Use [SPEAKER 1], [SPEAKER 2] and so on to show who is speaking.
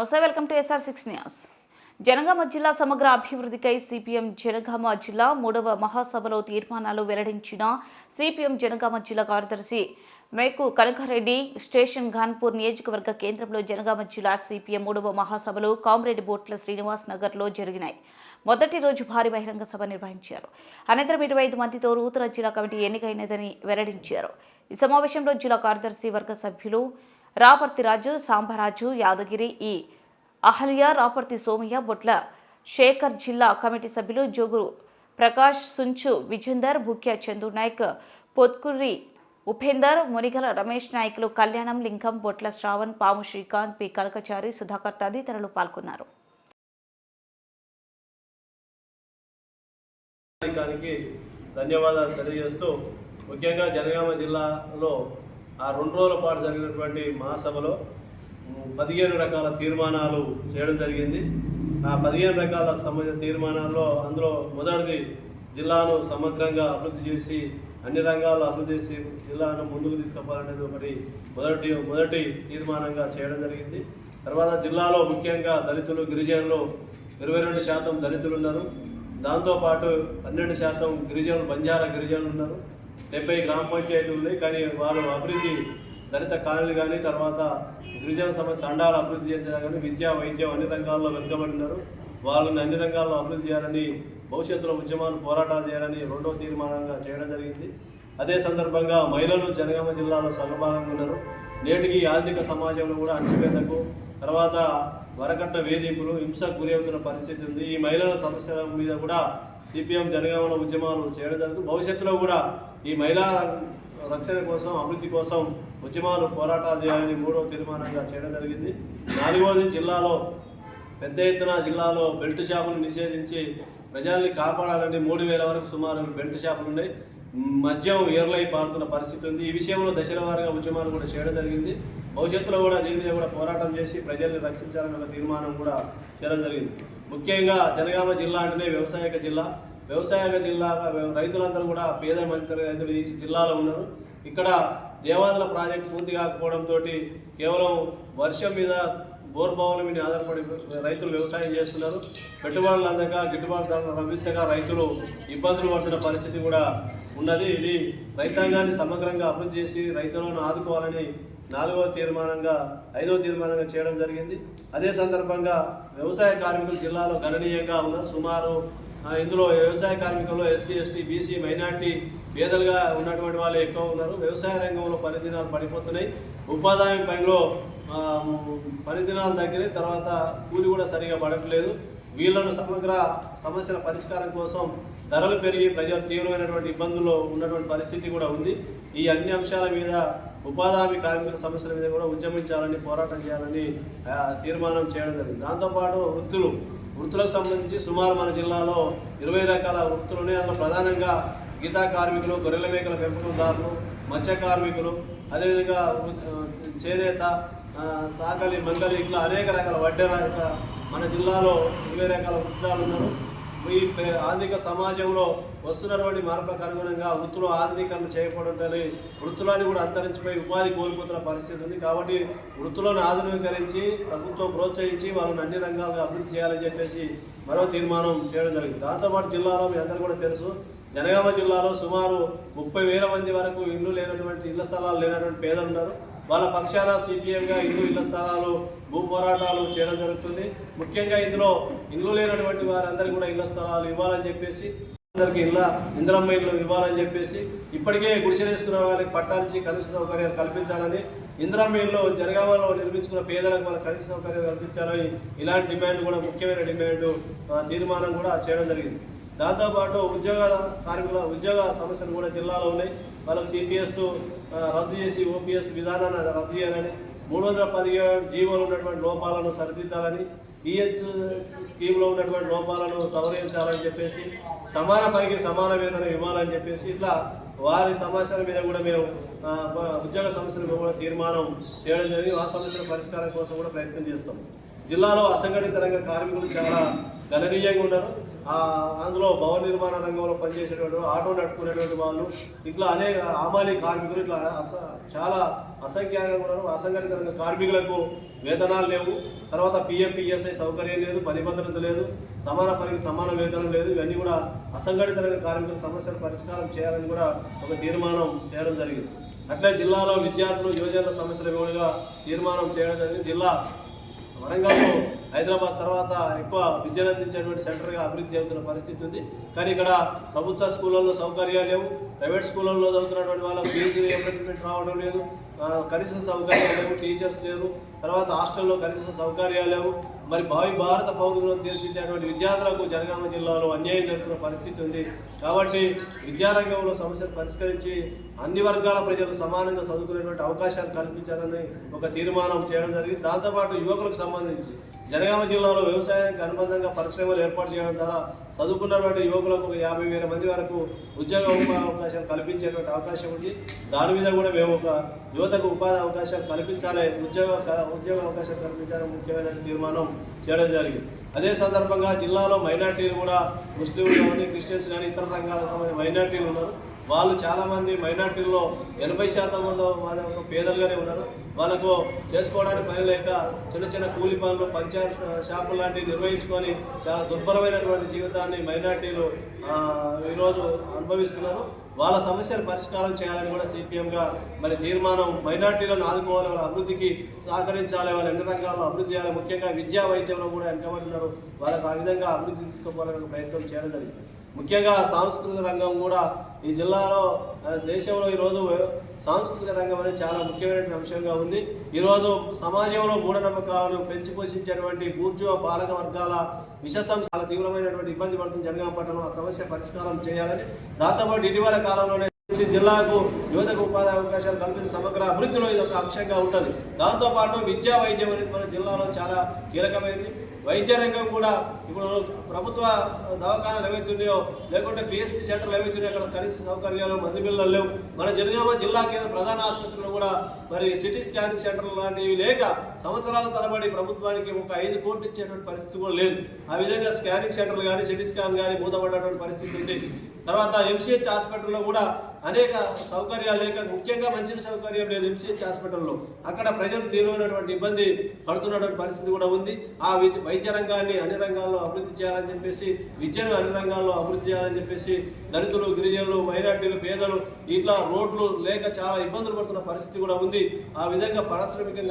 [SPEAKER 1] నమస్తే, welcome to SR6 news. Janagama జిల్లా సమగ్ర అభివృద్ధికై సిపిఎం జనగామ జిల్లా 3వ మహాసభలో తీర్మానాలు వెల్లడించిన సిపిఎం జనగామ జిల్లా కార్యదర్శి మేకు కనకారెడ్డి స్టేషన్ ఘాన్పూర్ నియోజకవర్గ కేంద్రంలో జనగామ జిల్లా సిపిఎం 3వ మహాసభలు కామ్రేడ్ బోట్ల శ్రీనివాస్ నగర్లో జరిగినాయి. మొదటి రోజు భారీ బహిరంగ సభ నిర్వహించారు. అనంతరం 25 మందితో నూతన జిల్లా కమిటీ ఎన్నికైనదని వెల్లడించారు. ఈ సమావేశంలో జిల్లా కార్యదర్శి వర్గ సభ్యులు రాపర్తి రాజు, సాంబరాజు, యాదగిరి, ఈ అహల్య, రాపర్తి సోమయ్య, బొట్ల శేఖర్, జిల్లా కమిటీ సభ్యులు జోగురు ప్రకాష్, సుంచు విజేందర్, భుక్య చందు నాయక్, పొత్కుర్రి ఉపేందర్, మునిగల రమేష్ నాయకులు కళ్యాణం, లింగం, బొట్ల శ్రావణ్, పాము శ్రీకాంత్, పి కనకచారి, సుధాకర్ తదితరులు పాల్గొన్నారు.
[SPEAKER 2] ధన్యవాదాలు తెలియజేస్తూ ముఖ్యంగా జనగామ జిల్లాలో ఆ 2 రోజుల పాటు జరిగినటువంటి మహాసభలో 15 రకాల తీర్మానాలు చేయడం జరిగింది. ఆ 15 రకాలకు సంబంధించిన తీర్మానాల్లో అందులో మొదటిది జిల్లాను సమగ్రంగా అభివృద్ధి చేసి అన్ని రంగాల్లో అభివృద్ధి చేసి జిల్లాను ముందుకు తీసుకుపోవాలనేది ఒకటి మొదటి తీర్మానంగా చేయడం జరిగింది. తర్వాత జిల్లాలో ముఖ్యంగా దళితులు, గిరిజనులు 22% దళితులు ఉన్నారు. దాంతోపాటు 12% గిరిజనులు, బంజారా గిరిజనులు ఉన్నారు. 70 గ్రామ పంచాయతీలు ఉన్నాయి. కానీ వాళ్ళు అభివృద్ధి దళిత కాలనీలు కానీ తర్వాత గిరిజన తండాలు అభివృద్ధి చేసినా కానీ విద్య, వైద్యం అన్ని రంగాల్లో వెనుకబడినారు. వాళ్ళని అన్ని రంగాల్లో అభివృద్ధి చేయాలని, భవిష్యత్తులో ఉద్యమాలు పోరాటాలు చేయాలని 2వ తీర్మానంగా చేయడం జరిగింది. అదే సందర్భంగా మహిళలు జనగామ జిల్లాలో సగభాగంగా ఉన్నారు. నేటికి ఆర్థిక సమాజంలో కూడా అణచివేతకు, తర్వాత వరకట్న వేధింపులు, హింసకు గురి అవుతున్న పరిస్థితి ఉంది. ఈ మహిళల సమస్యల మీద కూడా సిపిఎం జనగామలో ఉద్యమాలు చేయడం జరుగుతుంది. భవిష్యత్తులో కూడా ఈ మహిళా రక్షణ కోసం, అభివృద్ధి కోసం ఉద్యమాలు పోరాటాలు చేయాలని 3వ తీర్మానంగా చేయడం జరిగింది. 4వది జిల్లాలో పెద్ద ఎత్తున జిల్లాలో బెల్ట్ షాపులు నిషేధించి ప్రజల్ని కాపాడాలని 3000 వరకు సుమారు బెల్ట్ షాపులు ఉన్నాయి. మద్యం ఏర్లై పారుతున్న పరిస్థితి ఉంది. ఈ విషయంలో దశల వారీగా ఉద్యమాలు కూడా చేయడం జరిగింది. భవిష్యత్తులో కూడా దీని మీద కూడా పోరాటం చేసి ప్రజల్ని రక్షించాలని ఒక తీర్మానం కూడా చేయడం జరిగింది. ముఖ్యంగా జనగామ జిల్లా అంటేనే వ్యవసాయక జిల్లా. రైతులందరూ కూడా పేద మధ్యతరగతి రైతులు ఈ జిల్లాలో ఉన్నారు. ఇక్కడ దేవాదుల ప్రాజెక్టు పూర్తి కాకపోవడంతో కేవలం వర్షం మీద, బోర్బావుల మీద ఆధారపడి రైతులు వ్యవసాయం చేస్తున్నారు. పెట్టుబడులు అందక, గిట్టుబాటు ధరలు లభించక రైతులు ఇబ్బందులు పడుతున్న పరిస్థితి కూడా ఉన్నది. ఇది రైతాంగాన్ని సమగ్రంగా అభివృద్ధి చేసి రైతులను ఆదుకోవాలని 4వ తీర్మానంగా 5వ తీర్మానంగా చేయడం జరిగింది. అదే సందర్భంగా వ్యవసాయ కార్మికులు జిల్లాలో గణనీయంగా ఉన్నారు. సుమారు ఇందులో వ్యవసాయ కార్మికుల్లో ఎస్సీ, ఎస్టీ, బీసీ, మైనార్టీ, పేదలుగా ఉన్నటువంటి వాళ్ళు ఎక్కువ ఉన్నారు. వ్యవసాయ రంగంలో పనిదినాలు పడిపోతున్నాయి. ఉపాధి హామీ పనిలో పనిదినాలు తగ్గినాయి. తర్వాత కూలి కూడా సరిగా పడట్లేదు. వీళ్ళను సమగ్ర సమస్యల పరిష్కారం కోసం ధరలు పెరిగి ప్రజలు తీవ్రమైనటువంటి ఇబ్బందుల్లో ఉన్నటువంటి పరిస్థితి కూడా ఉంది. ఈ అన్ని అంశాల మీద, ఉపాధి హామీ కార్మికుల సమస్యల మీద కూడా ఉద్యమించాలని, పోరాటం చేయాలని తీర్మానం చేయడం జరిగింది. దాంతోపాటు వృత్తులకు సంబంధించి సుమారు మన జిల్లాలో 20 రకాల వృత్తులు ఉన్నాయి. అందులో ప్రధానంగా గీతా కార్మికులు, గొర్రెల మేకల పెంపకందారులు, మత్స్య కార్మికులు, అదేవిధంగా చేనేత, సాకలి, మంగలి, ఇట్లా అనేక రకాల వడ్డెర, మన జిల్లాలో 20 రకాల వృత్తులు ఉన్నారు. ఈ ఆర్థిక సమాజంలో వస్తున్నటువంటి మార్పులకు అనుగుణంగా వృత్తులు ఆధునీకరణ చేయకపోవడంతో వృత్తులని కూడా అంతరించిపోయి ఉపాధి కోల్పోతున్న పరిస్థితి ఉంది. కాబట్టి వృత్తులను ఆధునీకరించి ప్రభుత్వం ప్రోత్సహించి వాళ్ళని అన్ని రంగాలుగా అభివృద్ధి చేయాలని చెప్పేసి మరో తీర్మానం చేయడం జరిగింది. దాంతోపాటు జిల్లాలో మీ అందరూ కూడా తెలుసు, జనగామ జిల్లాలో సుమారు 30,000 మంది వరకు ఇళ్ల స్థలాలు లేనటువంటి పేదలు ఉన్నారు. వాళ్ళ పక్షాన సిపిఎంగా ఇళ్ల స్థలాలు, భూ పోరాటాలు చేయడం జరుగుతుంది. ముఖ్యంగా ఇందులో ఇల్లు లేనటువంటి వారందరికీ కూడా ఇళ్ల స్థలాలు ఇవ్వాలని చెప్పేసి, అందరికీ ఇందిరమ్మ ఇళ్ళు ఇవ్వాలని చెప్పేసి, ఇప్పటికే గుడిసెలు వేసుకున్న వాళ్ళకి పట్టాలించి కనీస సౌకర్యాలు కల్పించాలని, ఇందిరమ్మ ఇళ్ళు జనగామలో నిర్మించుకున్న పేదలకు వాళ్ళ కనీస సౌకర్యాలు కల్పించాలని ఇలాంటి డిమాండ్ కూడా, ముఖ్యమైన డిమాండ్ తీర్మానం కూడా చేయడం జరిగింది. దాంతోపాటు ఉద్యోగ సమస్యలు కూడా జిల్లాలో ఉన్నాయి. వాళ్ళకి సిపిఎస్ రద్దు చేసి ఓపీఎస్ విధానాన్ని రద్దు చేయాలని, 317 జీవోలు ఉన్నటువంటి లోపాలను సరిదిద్దాలని, ఈహెచ్ స్కీమ్లో ఉన్నటువంటి లోపాలను సవరించాలని చెప్పేసి, సమాన పనికి సమాన వేతనం ఇవ్వాలని చెప్పేసి, ఇట్లా వారి సమస్యల మీద కూడా మేము ఉద్యోగ సమస్యల మీద కూడా తీర్మానం చేయడం జరిగింది. ఆ సమస్యల పరిష్కారం కోసం కూడా ప్రయత్నం చేస్తాం. జిల్లాలో అసంఘటిత రంగ కార్మికులు చాలా గణనీయంగా ఉన్నారు. అందులో భవన నిర్మాణ రంగంలో పనిచేసేటువంటి, ఆటో నడుపుకునేటువంటి వాళ్ళు, ఇట్లా అనేక హమాలీ కార్మికులు, ఇట్లా చాలా అసంఖ్యాకంగా ఉన్నారు. అసంఘటిత రంగ కార్మికులకు వేతనాలు లేవు, తర్వాత పిఎఫ్ ఈఎస్ఐ సౌకర్యం లేదు, పని భద్రత లేదు, సమాన పనికి సమాన వేతనం లేదు. ఇవన్నీ కూడా అసంఘటిత రంగ కార్మికుల సమస్యల పరిష్కారం చేయాలని కూడా ఒక తీర్మానం చేయడం జరిగింది. అట్లే జిల్లాలో విద్యార్థులు యువజనుల సమస్యల వివరంగా తీర్మానం చేయడం జరిగింది. జిల్లా వరంగల్లో హైదరాబాద్ తర్వాత ఎక్కువ విద్యను అందించేటువంటి సెంటర్గా అభివృద్ధి అవుతున్న పరిస్థితి ఉంది. కానీ ఇక్కడ ప్రభుత్వ స్కూళ్ళల్లో సౌకర్యాలు లేవు, ప్రైవేట్ స్కూళ్ళల్లో చదువుతున్నటువంటి వాళ్ళ ఫీజు రియంబర్స్మెంట్ రావడం లేదు, కనీస సౌకర్యాలు లేవు, టీచర్స్ లేరు, తర్వాత హాస్టల్లో కనీస సౌకర్యాలు లేవు. మరి భావి భారత పౌరులను తీర్చిదిద్దేటువంటి విద్యార్థులకు జనగామ జిల్లాలో అన్యాయం జరుగుతున్న పరిస్థితి ఉంది. కాబట్టి విద్యారంగంలో సమస్యలు పరిష్కరించి అన్ని వర్గాల ప్రజలు సమానంగా చదువుకునేటువంటి అవకాశాలు కల్పించాలని ఒక తీర్మానం చేయడం జరిగింది. దాంతోపాటు యువకులకు సంబంధించి జనగామ జిల్లాలో వ్యవసాయానికి అనుబంధంగా పరిశ్రమలు ఏర్పాటు చేయడం ద్వారా చదువుకున్నటువంటి యువకులకు 50,000 మంది వరకు ఉద్యోగ అవకాశాలు కల్పించేటువంటి అవకాశం ఉంది. దాని మీద కూడా మేము ఒక యువతకు ఉపాధి అవకాశాలు కల్పించాలి, ఉద్యోగ అవకాశాలు కల్పించాలని ముఖ్యమైన తీర్మానం చేయడం జరిగింది. అదే సందర్భంగా జిల్లాలో మైనార్టీలు కూడా ముస్లింలు కానీ క్రిస్టియన్స్ కానీ ఇతర రంగాలకు సంబంధించిన మైనార్టీలు ఉన్నారు. వాళ్ళు చాలామంది మైనార్టీల్లో 80% మంది వాళ్ళ పేదలుగానే ఉన్నారు. వాళ్ళకు చేసుకోవడానికి పని లేక చిన్న చిన్న కూలి పనులు, పంచాయత్ షాపులు లాంటివి నిర్వహించుకొని చాలా దుర్భరమైనటువంటి జీవితాన్ని మైనార్టీలు ఈరోజు అనుభవిస్తున్నారు. వాళ్ళ సమస్యలు పరిష్కారం చేయాలని కూడా సిపిఎంగా మరి తీర్మానం, మైనార్టీలను ఆదుకోవాలి, వాళ్ళ అభివృద్ధికి సహకరించాలి, వాళ్ళ అన్ని రంగాల్లో అభివృద్ధి చేయాలి, ముఖ్యంగా విద్యా వైద్యంలో కూడా వెనకబడుతున్నారు, వాళ్ళకు ఆ విధంగా అభివృద్ధి తీసుకోవాలని ప్రయత్నం చేయడం జరిగింది. ముఖ్యంగా సాంస్కృతిక రంగం కూడా ఈ జిల్లాలో దేశంలో ఈరోజు సాంస్కృతిక రంగం అనేది చాలా ముఖ్యమైన అంశంగా ఉంది. ఈరోజు సమాజంలో మూఢనమ్మకాలను పెంచి పోషించేటువంటి బూర్జువా పాలక వర్గాల విషసం చాలా తీవ్రమైనటువంటి ఇబ్బంది పడుతుంది జనగామ పట్టణం. ఆ సమస్య పరిష్కారం చేయాలని, దాంతోపాటు ఇటీవల కాలంలోనే జిల్లాకు యువతకు ఉపాధి అవకాశాలు కల్పించే సమగ్ర అభివృద్ధిలో ఇది ఒక అంశంగా ఉంటుంది. దాంతోపాటు విద్యా వైద్యం అనేది మన జిల్లాలో చాలా కీలకమైనది. వైద్య రంగం కూడా ఇప్పుడు ప్రభుత్వ దవాఖానాలు ఏవైతున్నాయో లేకుంటే పిఎస్సి సెంటర్లు ఏవైతున్నాయో అక్కడ కనీస సౌకర్యాలు, మందు బిళ్ళలు లేవు. మన జనగామ జిల్లా కేంద్ర ప్రధాన ఆసుపత్రులు కూడా మరి సిటీ స్కానింగ్ సెంటర్లు లాంటివి లేక సంవత్సరాల తరబడి ప్రభుత్వానికి ఒక 5 కోట్లు ఇచ్చేటువంటి పరిస్థితి కూడా లేదు. ఆ విధంగా స్కానింగ్ సెంటర్లు కానీ సిటీ స్కాన్ కానీ మూతపడేటువంటి పరిస్థితి ఉంది. తర్వాత ఎంసీహెచ్ హాస్పిటల్లో కూడా అనేక సౌకర్యాలు లేక, ముఖ్యంగా మంచి సౌకర్యం లేదు ఎంసీహెచ్ హాస్పిటల్లో. అక్కడ ప్రజలు తీవ్రమైనటువంటి ఇబ్బంది పడుతున్నటువంటి పరిస్థితి కూడా ఉంది. ఆ వైద్య రంగాన్ని అన్ని రంగాల్లో అభివృద్ధి చేయాలని చెప్పేసి, విద్యను అన్ని రంగాల్లో అభివృద్ధి చేయాలని చెప్పేసి దళితులు, గిరిజనులు, మైనార్టీలు, పేదలు ఇట్లా రోడ్లు లేక చాలా ఇబ్బందులు పడుతున్న పరిస్థితి కూడా ఉంది. ఆ విధంగా పారిశ్రామికంగా